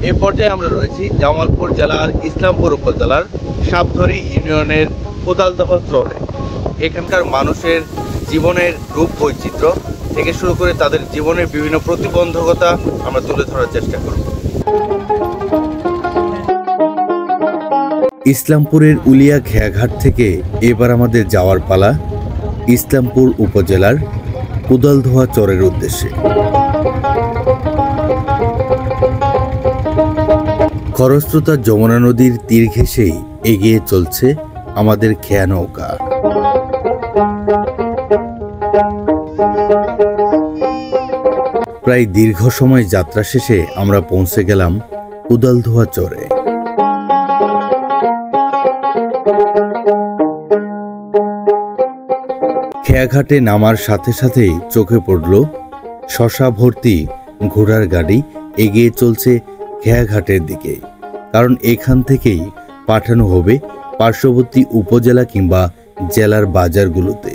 এ পর্যায়ে আমরা রয়েছি জামালপুর জেলার ইসলামপুর উপজেলার সাপধরি ইউনিয়নের কোদালদহ চরে। এখানকার মানুষের জীবনের রূপ বৈচিত্র্য থেকে শুরু করে তাদের জীবনের বিভিন্ন প্রতিবন্ধকতা আমরা তুলে ধরার চেষ্টা করব। ইসলামপুরের উলিয়া খেয়াঘাট থেকে এবার আমাদের যাওয়ার পালা ইসলামপুর উপজেলার কোদালদহ চরের উদ্দেশ্যে। খরস্রোতা যমুনা নদীর তীর ঘেঁষেই এগিয়ে চলছে আমাদের খেয়া নৌকা। প্রায় দীর্ঘ সময় যাত্রা শেষে আমরা পৌঁছে গেলাম কোদালদহ চরে। খেয়াঘাটে নামার সাথে সাথেই চোখে পড়ল শশা ভর্তি ঘোড়ার গাড়ি এগিয়ে চলছে খেয়াঘাটের দিকে, কারণ এখান থেকেই পাঠানো হবে পার্শ্ববর্তী উপজেলা কিংবা জেলার বাজারগুলোতে।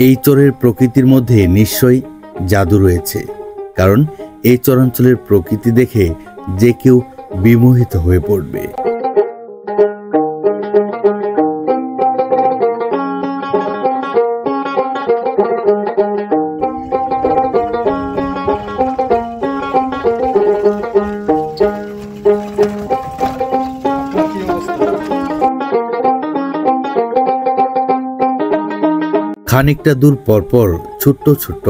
এই চরের প্রকৃতির মধ্যে নিশ্চয়ই জাদু রয়েছে, কারণ এই চরাঞ্চলের প্রকৃতি দেখে যে কেউ বিমোহিত হয়ে পড়বে। খানিকটা দূর পরপর ছোট্ট ছোট্ট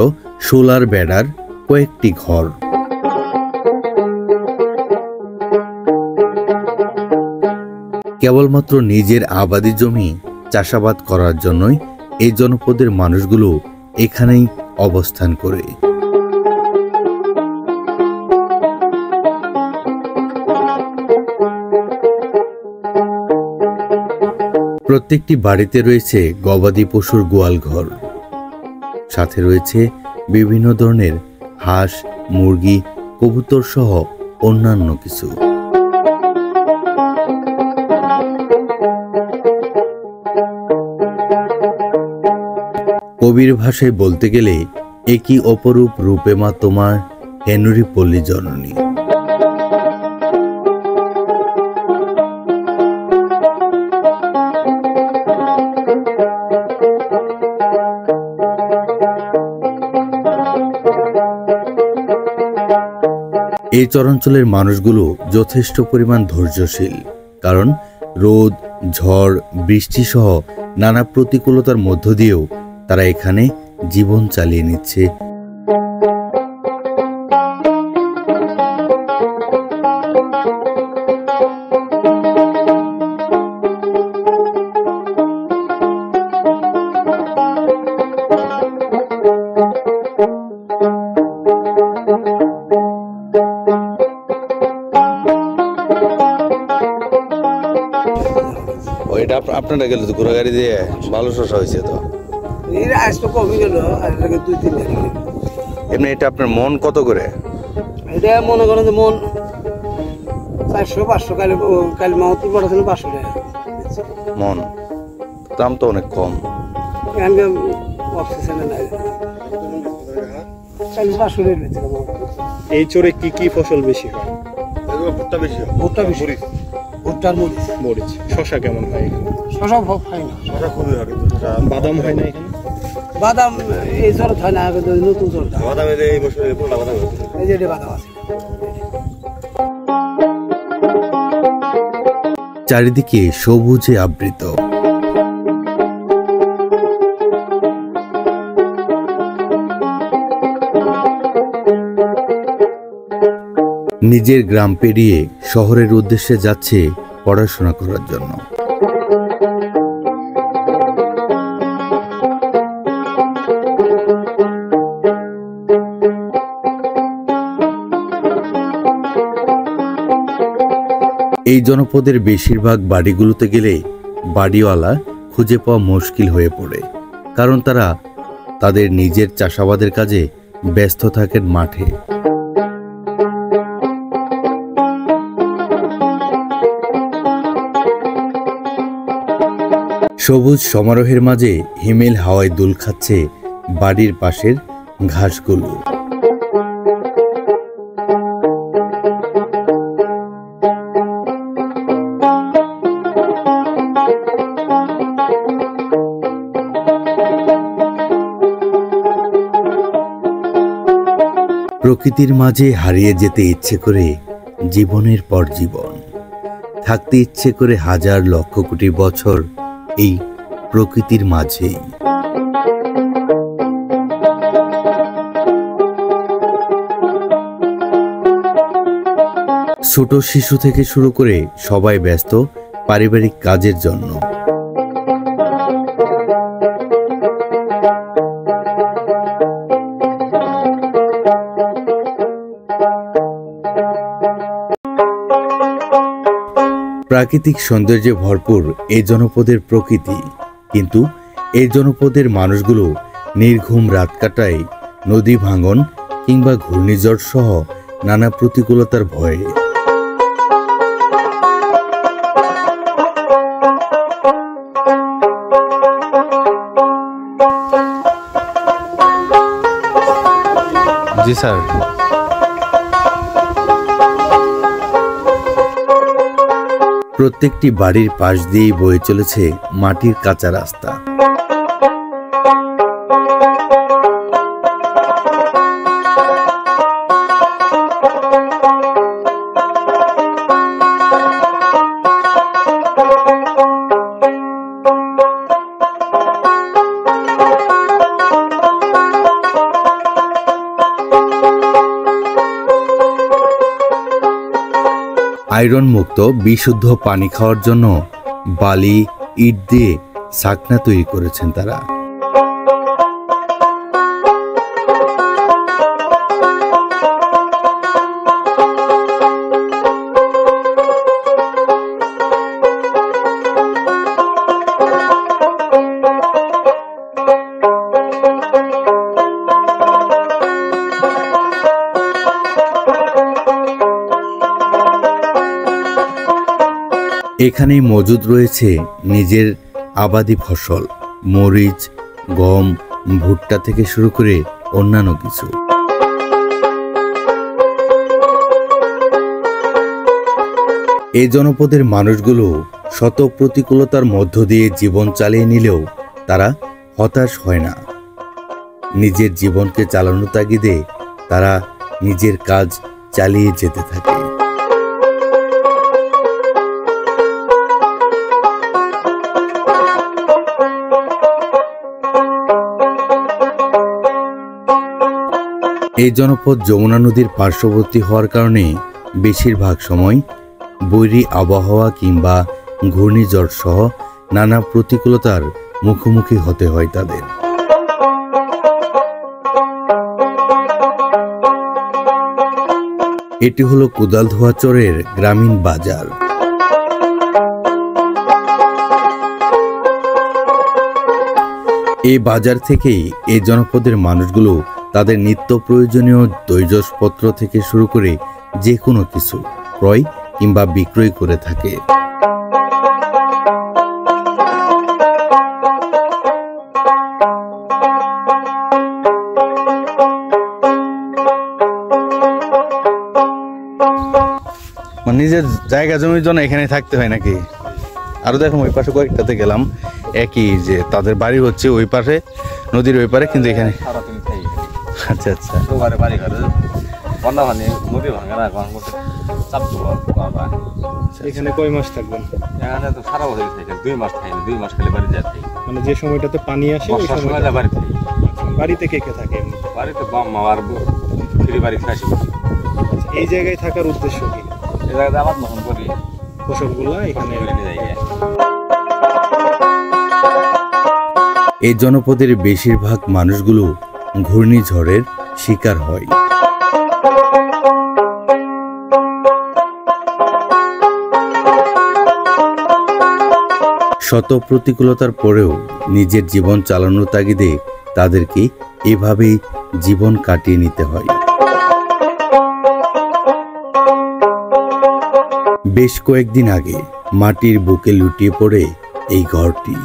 সোলার বেড়ার কয়েকটি ঘর। কেবলমাত্র নিজের আবাদি জমি চাষাবাদ করার জন্যই এই জনপদের মানুষগুলো এখানেই অবস্থান করে। প্রত্যেকটি বাড়িতে রয়েছে গবাদি পশুর গোয়াল ঘর, সাথে রয়েছে বিভিন্ন ধরনের হাঁস, মুরগি, কবুতর সহ অন্যান্য কিছু। কবির ভাষায় বলতে গেলে একই অপরূপ রূপে মা তোমার হেনুরি পল্লী জননী। এই চরাঞ্চলের মানুষগুলো যথেষ্ট পরিমাণ ধৈর্যশীল, কারণ রোদ, ঝড়, বৃষ্টি সহ নানা প্রতিকূলতার মধ্য দিয়েও তারা এখানে জীবন চালিয়ে নিচ্ছে। ওইটা আপনারা গেলে তো ঘোড়া গাড়ি দিয়ে ভালো শসা হয়েছে তো। এমনি এটা আপনার মন কত করে? এটা মনে করেন যে মন 400-500, কাল মাহতুর পড়াছিল 500 টাকা মন। দাম তো অনেক কম। এই চরে কি কি ফসল বেশি হয়? ভুট্টা বেশি, ভুট্টার মরিচ। শশা কেমন হয় এখানে? শশা হয় না, শশা খুবই হয়। বাদাম হয় না এখানে? বাদাম এই চরত হয় না, নতুন চর বাদাম এই বছর বাদাম এই যে বাদাম আছে। চারিদিকে সবুজে আবৃত। নিজের গ্রাম পেরিয়ে শহরের উদ্দেশ্যে যাচ্ছে পড়াশোনা করার জন্য। এই জনপদের বেশিরভাগ বাড়িগুলোতে গেলে বাড়িওয়ালা খুঁজে পাওয়া মুশকিল হয়ে পড়ে, কারণ তারা তাদের নিজের চাষাবাদের কাজে ব্যস্ত থাকেন মাঠে। সবুজ সমারোহের মাঝে হিমেল হাওয়ায় দুল খাচ্ছে বাড়ির পাশের ঘাসগুলো। প্রকৃতির মাঝে হারিয়ে যেতে ইচ্ছে করে জীবনের পর জীবন, থাকতে ইচ্ছে করে হাজার লক্ষ কোটি বছর এই প্রকৃতির মাঝেই। ছোট শিশু থেকে শুরু করে সবাই ব্যস্ত পারিবারিক কাজের জন্য। প্রাকৃতিক সৌন্দর্যে ভরপুর এই জনপদের প্রকৃতি, কিন্তু এই জনপদের মানুষগুলো নির্ঘুম রাত কাটায় নদী ভাঙন কিংবা ঘূর্ণিঝড় সহ নানা প্রতিকূলতার ভয়ে। জি স্যার। প্রত্যেকটি বাড়ির পাশ দিয়েই বয়ে চলেছে মাটির কাঁচা রাস্তা। আয়রন মুক্ত বিশুদ্ধ পানি খাওয়ার জন্য বালি ইট দিয়ে ছাকনা তৈরি করেছেন তারা। এখানেই মজুদ রয়েছে নিজের আবাদি ফসল, মরিচ, গম, ভুট্টা থেকে শুরু করে অন্যান্য কিছু। এই জনপদের মানুষগুলো শত প্রতিকূলতার মধ্য দিয়ে জীবন চালিয়ে নিলেও তারা হতাশ হয় না। নিজের জীবনকে চালানোর তাগিদে তারা নিজের কাজ চালিয়ে যেতে থাকে। এই জনপদ যমুনা নদীর পার্শ্ববর্তী হওয়ার কারণে বেশিরভাগ সময় বৈরী আবহাওয়া কিংবা ঘূর্ণিঝড় সহ নানা প্রতিকূলতার মুখোমুখি হতে হয় তাদের। এটি হলো কোদালধোয়া চরের গ্রামীণ বাজার। এই বাজার থেকেই এই জনপদের মানুষগুলো তাদের নিত্য প্রয়োজনীয় দৈজসপত্র থেকে শুরু করে যে কোনো কিছু ক্রয় কিংবা বিক্রয় করে থাকে। নিজের জায়গা জমির জন্য এখানে থাকতে হয় নাকি? আরো দেখুন ওই পাশে কয়েকটাতে গেলাম, একই যে তাদের বাড়ি হচ্ছে ওই পাশে নদীর ওই পারে, কিন্তু এখানে আচ্ছা আচ্ছা এখানে কয় মাস থাকবেন? এখানে তো সারা বছর থাকে, 2 মাস থাকে, 2 মাস খালি বাড়ি যায়। মানে যে সময়টাতে পানি আসে ওই সময়টা বাড়ি থাকে। বাড়িতে কে কে থাকে এমনি? বাড়িতে বাম্মা আর ফিরি বাড়ি খাসি। এই জায়গায় থাকার উদ্দেশ্য কি? এই জায়গাতে আবাদ মতন করি, ফসলগুলো এখানে নিয়ে যাই। এই জনপদের বেশিরভাগ মানুষগুলো ঘূর্ণিঝড়ের শিকার হয়। শত প্রতিকূলতার পরেও নিজের জীবন চালানোর তাগিদে তাদেরকে এভাবেই জীবন কাটিয়ে নিতে হয়। বেশ কয়েকদিন আগে মাটির বুকে লুটিয়ে পড়ে এই ঘরটি।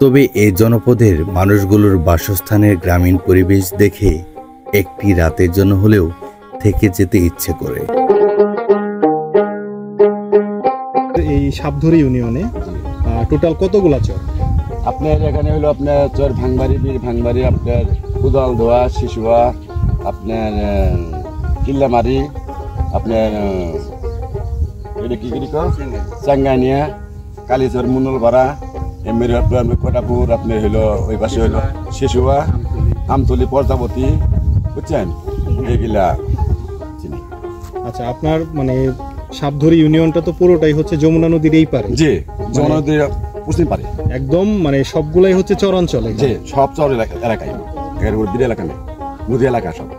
তবে এই জনপদের মানুষগুলোর বাসস্থানের গ্রামীণ পরিবেশ দেখে একটি রাতের জন্য হলেও থেকে যেতে ইচ্ছে করে। এই সাবধরি ইউনিয়নে টোটাল কতগুলা চর? আপনার এখানে হলো আপনার চর ভাঙবাড়ি, বীর ভাঙবাড়ি, আপনার কুদাল দোয়া, শিশুয়া, আপনার কিল্লামারি, আপনার এটা কি চাঙ্গানিয়া, কালীচর, মুনলপাড়া, এমনি আপনার কটাপুর, আপনার হলো ওই পাশে হলো শিশুয়া, আমতলি, প্রজাপতি, বুঝছেন এইগুলা চিনি। আচ্ছা, আপনার মানে সাবধরি ইউনিয়নটা তো পুরোটাই হচ্ছে যমুনা নদীর এই পারে? জি, যমুনা নদীর পশ্চিম পারে একদম, মানে সবগুলাই হচ্ছে চরাঞ্চলে? জি, সব চর এলাকায়, বিল এলাকা নেই, নদী এলাকা সব।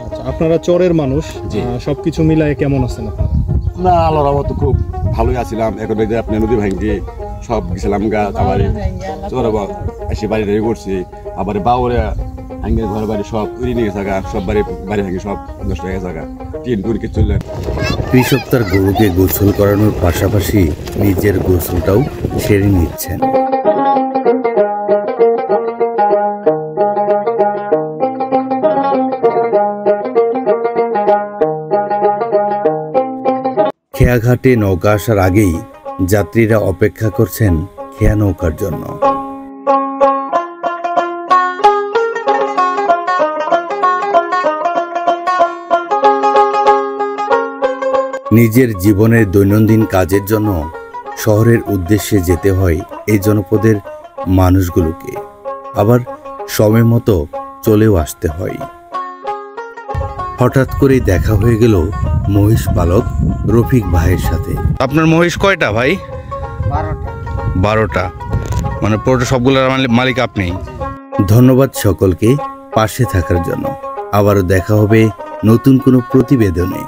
আচ্ছা, আপনারা চরের মানুষ, জি। সবকিছু মিলায় কেমন আছেন আপনারা? আমরা আল্লাহর রহমতে খুব ভালোই আছিলাম। এখন যে আপনি নদী ভাঙ্গি সব গেছিলাম গাছ, আবার চর এসে বাড়ি রেডি করছি, আবার বাউরে ভাঙ্গের ঘর বাড়ি সব উড়ি নিয়ে থাকা, সব বাড়ি ভাঙ্গি সব নষ্ট হয়ে থাকা, টিন টুন কিছু চললেন। কৃষক তার গরুকে গোসল করানোর পাশাপাশি নিজের গোসলটাও সেরে নিচ্ছেন। খেয়াঘাটে নৌকা আসার আগেই যাত্রীরা অপেক্ষা করছেন খেয়া নৌকার জন্য। নিজের জীবনের দৈনন্দিন কাজের জন্য শহরের উদ্দেশ্যে যেতে হয় এই জনপদের মানুষগুলোকে, আবার সময় মতো চলেও আসতে হয়। হঠাৎ করেই দেখা হয়ে গেল মহিষ পালক রফিক ভাইয়ের সাথে। আপনার মহিষ কয়টা ভাই? 12টা। মানে পুরোটা সবগুলোর মালিক আপনি? ধন্যবাদ সকলকে পাশে থাকার জন্য। আবারও দেখা হবে নতুন কোনো প্রতিবেদনে।